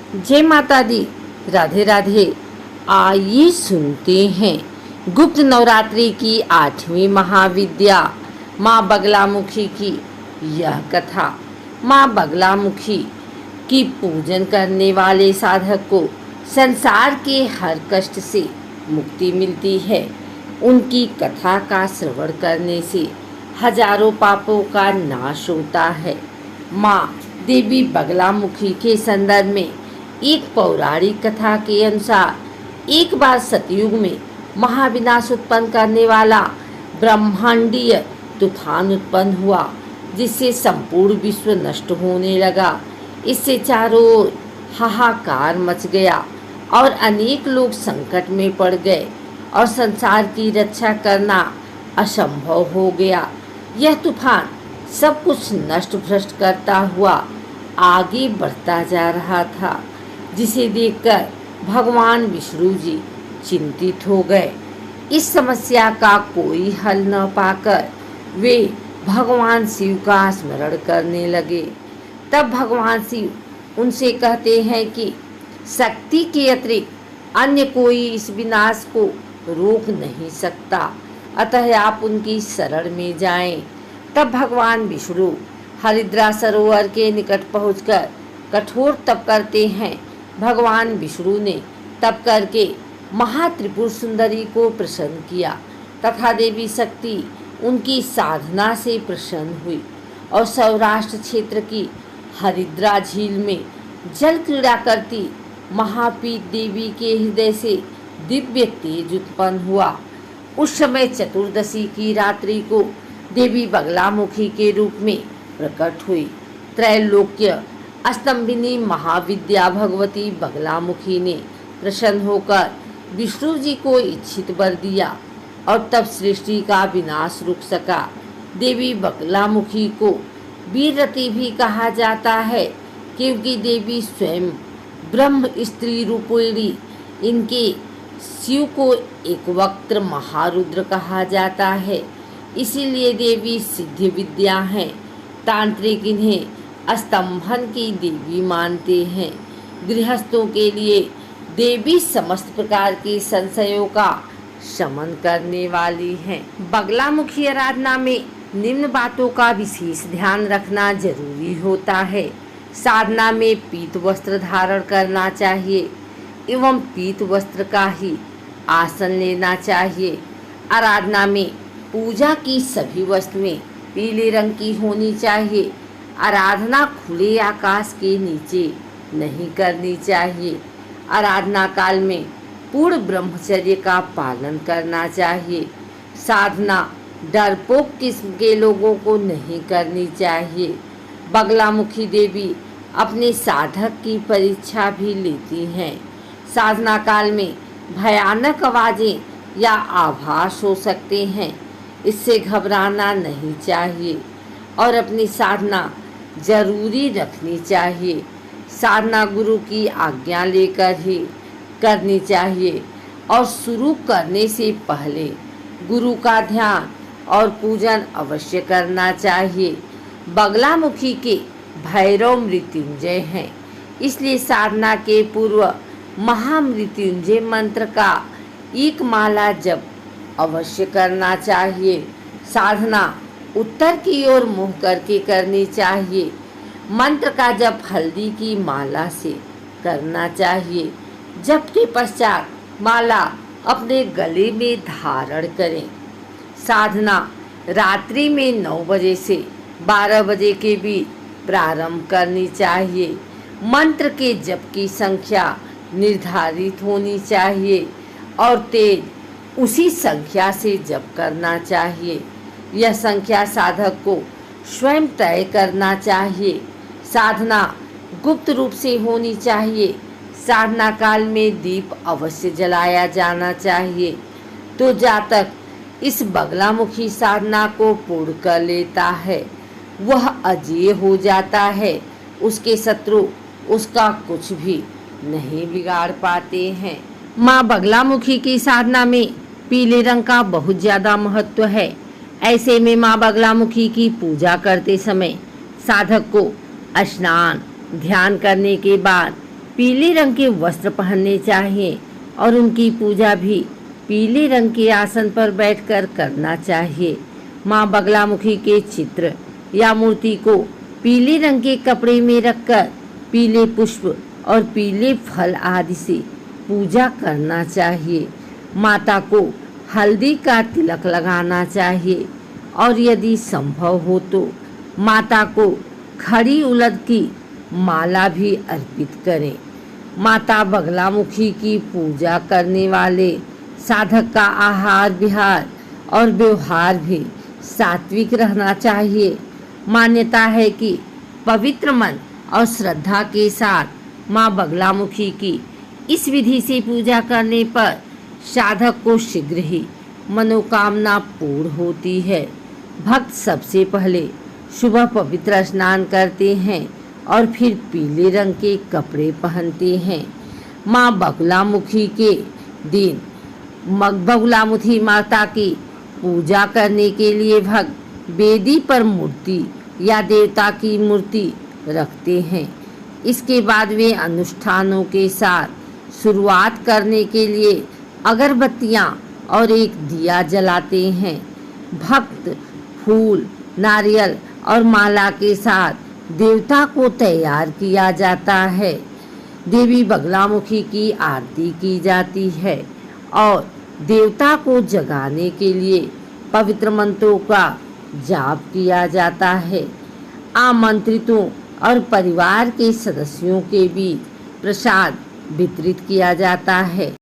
जय माता दी, राधे राधे। आइए सुनते हैं गुप्त नवरात्रि की 8वीं महाविद्या माँ बगलामुखी की यह कथा। माँ बगलामुखी की पूजन करने वाले साधक को संसार के हर कष्ट से मुक्ति मिलती है। उनकी कथा का श्रवण करने से हजारों पापों का नाश होता है। माँ देवी बगलामुखी के संदर्भ में एक पौराणिक कथा के अनुसार एक बार सतयुग में महाविनाश उत्पन्न करने वाला ब्रह्मांडीय तूफान उत्पन्न हुआ, जिससे संपूर्ण विश्व नष्ट होने लगा। इससे चारों ओर हाहाकार मच गया और अनेक लोग संकट में पड़ गए और संसार की रक्षा करना असंभव हो गया। यह तूफान सब कुछ नष्ट भ्रष्ट करता हुआ आगे बढ़ता जा रहा था, जिसे देखकर भगवान विष्णु जी चिंतित हो गए। इस समस्या का कोई हल न पाकर वे भगवान शिव का स्मरण करने लगे। तब भगवान शिव उनसे कहते हैं कि शक्ति के अतिरिक्त अन्य कोई इस विनाश को रोक नहीं सकता, अतः आप उनकी शरण में जाएं। तब भगवान विष्णु हरिद्रा सरोवर के निकट पहुंचकर कठोर तप करते हैं। भगवान विष्णु ने तप करके महात्रिपुर सुंदरी को प्रसन्न किया तथा देवी शक्ति उनकी साधना से प्रसन्न हुई और सौराष्ट्र क्षेत्र की हरिद्रा झील में जल क्रीड़ा करती महापीठ देवी के हृदय से दिव्य तेज उत्पन्न हुआ। उस समय चतुर्दशी की रात्रि को देवी बगलामुखी के रूप में प्रकट हुई। त्रैलोक्य स्तंभिनी महाविद्या भगवती बगलामुखी ने प्रसन्न होकर विष्णु जी को इच्छित वर दिया और तब सृष्टि का विनाश रुक सका। देवी बगलामुखी को वीररती भी कहा जाता है, क्योंकि देवी स्वयं ब्रह्म स्त्री रूपिणी। इनके शिव को एक वक्त्र महारुद्र कहा जाता है, इसीलिए देवी सिद्ध विद्या हैं। तांत्रिक इन्हें स्तंभन की देवी मानते हैं। गृहस्थों के लिए देवी समस्त प्रकार के संशयों का शमन करने वाली हैं। बगलामुखी आराधना में निम्न बातों का विशेष ध्यान रखना जरूरी होता है। साधना में पीत वस्त्र धारण करना चाहिए एवं पीत वस्त्र का ही आसन लेना चाहिए। आराधना में पूजा की सभी वस्तुएं पीले रंग की होनी चाहिए। आराधना खुले आकाश के नीचे नहीं करनी चाहिए। आराधना काल में पूर्ण ब्रह्मचर्य का पालन करना चाहिए। साधना डरपोक किस्म के लोगों को नहीं करनी चाहिए। बगलामुखी देवी अपने साधक की परीक्षा भी लेती हैं। साधना काल में भयानक आवाजें या आभास हो सकते हैं, इससे घबराना नहीं चाहिए और अपनी साधना जरूरी रखनी चाहिए। साधना गुरु की आज्ञा लेकर ही करनी चाहिए और शुरू करने से पहले गुरु का ध्यान और पूजन अवश्य करना चाहिए। बगलामुखी के भैरव मृत्युंजय हैं, इसलिए साधना के पूर्व महामृत्युंजय मंत्र का एक माला जप अवश्य करना चाहिए। साधना उत्तर की ओर मुँह करके करनी चाहिए। मंत्र का जप हल्दी की माला से करना चाहिए। जप के पश्चात माला अपने गले में धारण करें। साधना रात्रि में 9 बजे से 12 बजे के बीच प्रारंभ करनी चाहिए। मंत्र के जप की संख्या निर्धारित होनी चाहिए और तेज उसी संख्या से जप करना चाहिए। यह संख्या साधक को स्वयं तय करना चाहिए। साधना गुप्त रूप से होनी चाहिए। साधना काल में दीप अवश्य जलाया जाना चाहिए। तो जातक इस बगलामुखी साधना को पूर्ण कर लेता है, वह अजेय हो जाता है। उसके शत्रु उसका कुछ भी नहीं बिगाड़ पाते हैं। माँ बगलामुखी की साधना में पीले रंग का बहुत ज़्यादा महत्व है। ऐसे में माँ बगलामुखी की पूजा करते समय साधक को स्नान ध्यान करने के बाद पीले रंग के वस्त्र पहनने चाहिए और उनकी पूजा भी पीले रंग के आसन पर बैठकर करना चाहिए। माँ बगलामुखी के चित्र या मूर्ति को पीले रंग के कपड़े में रखकर पीले पुष्प और पीले फल आदि से पूजा करना चाहिए। माता को हल्दी का तिलक लगाना चाहिए और यदि संभव हो तो माता को खड़ी उड़द की माला भी अर्पित करें। माता बगलामुखी की पूजा करने वाले साधक का आहार विहार और व्यवहार भी सात्विक रहना चाहिए। मान्यता है कि पवित्र मन और श्रद्धा के साथ माँ बगलामुखी की इस विधि से पूजा करने पर साधक को शीघ्र ही मनोकामना पूर्ण होती है। भक्त सबसे पहले सुबह पवित्र स्नान करते हैं और फिर पीले रंग के कपड़े पहनते हैं। माँ बगलामुखी के दिन बगलामुखी माता की पूजा करने के लिए भक्त वेदी पर मूर्ति या देवता की मूर्ति रखते हैं। इसके बाद वे अनुष्ठानों के साथ शुरुआत करने के लिए अगरबत्तियाँ और एक दिया जलाते हैं। भक्त फूल, नारियल और माला के साथ देवता को तैयार किया जाता है। देवी बगलामुखी की आरती की जाती है और देवता को जगाने के लिए पवित्र मंत्रों का जाप किया जाता है। आमंत्रितों और परिवार के सदस्यों के बीच प्रसाद वितरित किया जाता है।